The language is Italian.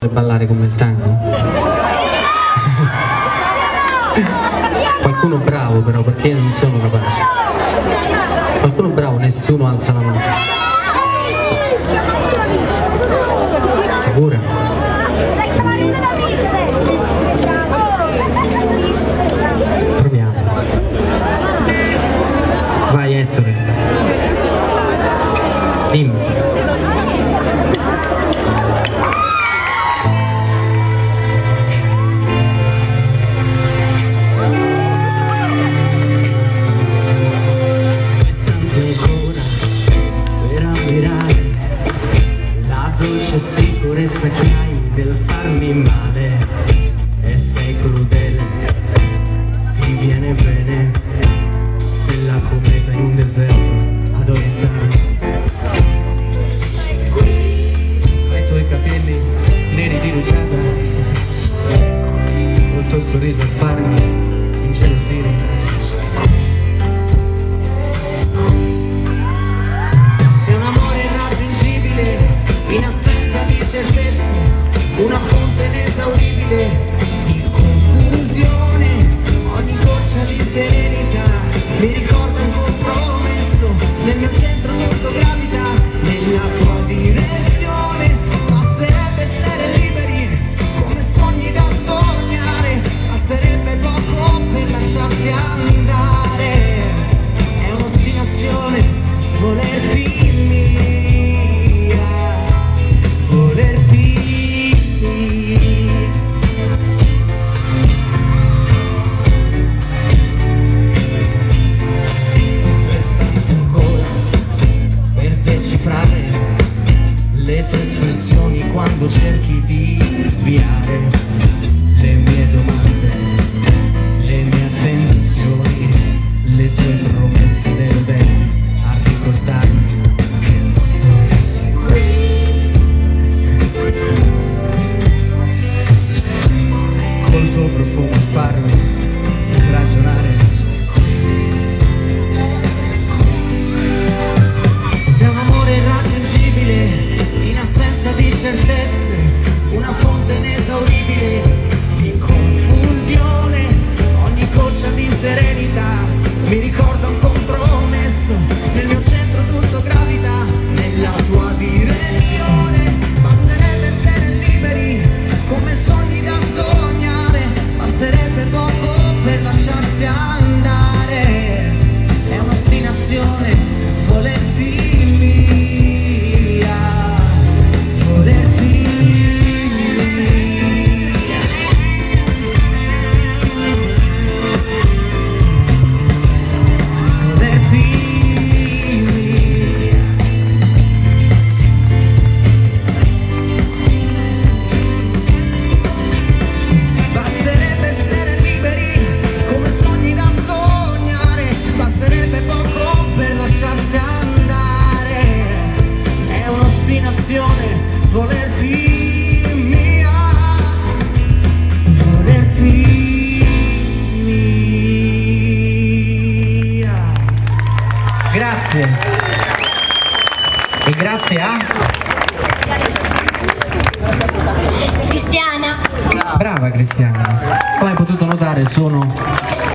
ballare come il tango? Qualcuno bravo però, perché io non sono capace. Qualcuno bravo, nessuno alza la mano. Sicura? Proviamo. Vai Ettore. Dimmi. Dolce sicurezza che hai nel farmi male e sei crudele, ti viene bene, stella cometa in un deserto ad orientare. Ai tuoi capelli neri di rugiada, col tuo sorriso a farmi ingelosire. In assenza di certezze, una fonte inesauribile di confusione, ogni goccia di serenità mi ricorda un compromesso, nel mio centro tutto gravita, nella tua direzione, basterebbe essere liberi, come sogni da sognare, basterebbe poco per lasciarsi andare, è un'ostinazione volerti quando cerchi di sviare le mie domande, le mie attenzioni, le tue promesse deludenti a ricordarmi col tuo profumo a farmi ragionare. Sei un amore irraggiungibile in assenza di certezze, una fonte inesauribile di confusione, ogni goccia di serenità mi ricorda un compromesso, nel mio centro tutto gravita, nella tua direzione, basterebbe essere liberi, come sogni da sognare, basterebbe poco per lasciarsi andare, è un'ostinazione volerti Grazie. E grazie a Cristiana. Brava Cristiana. Come hai potuto notare sono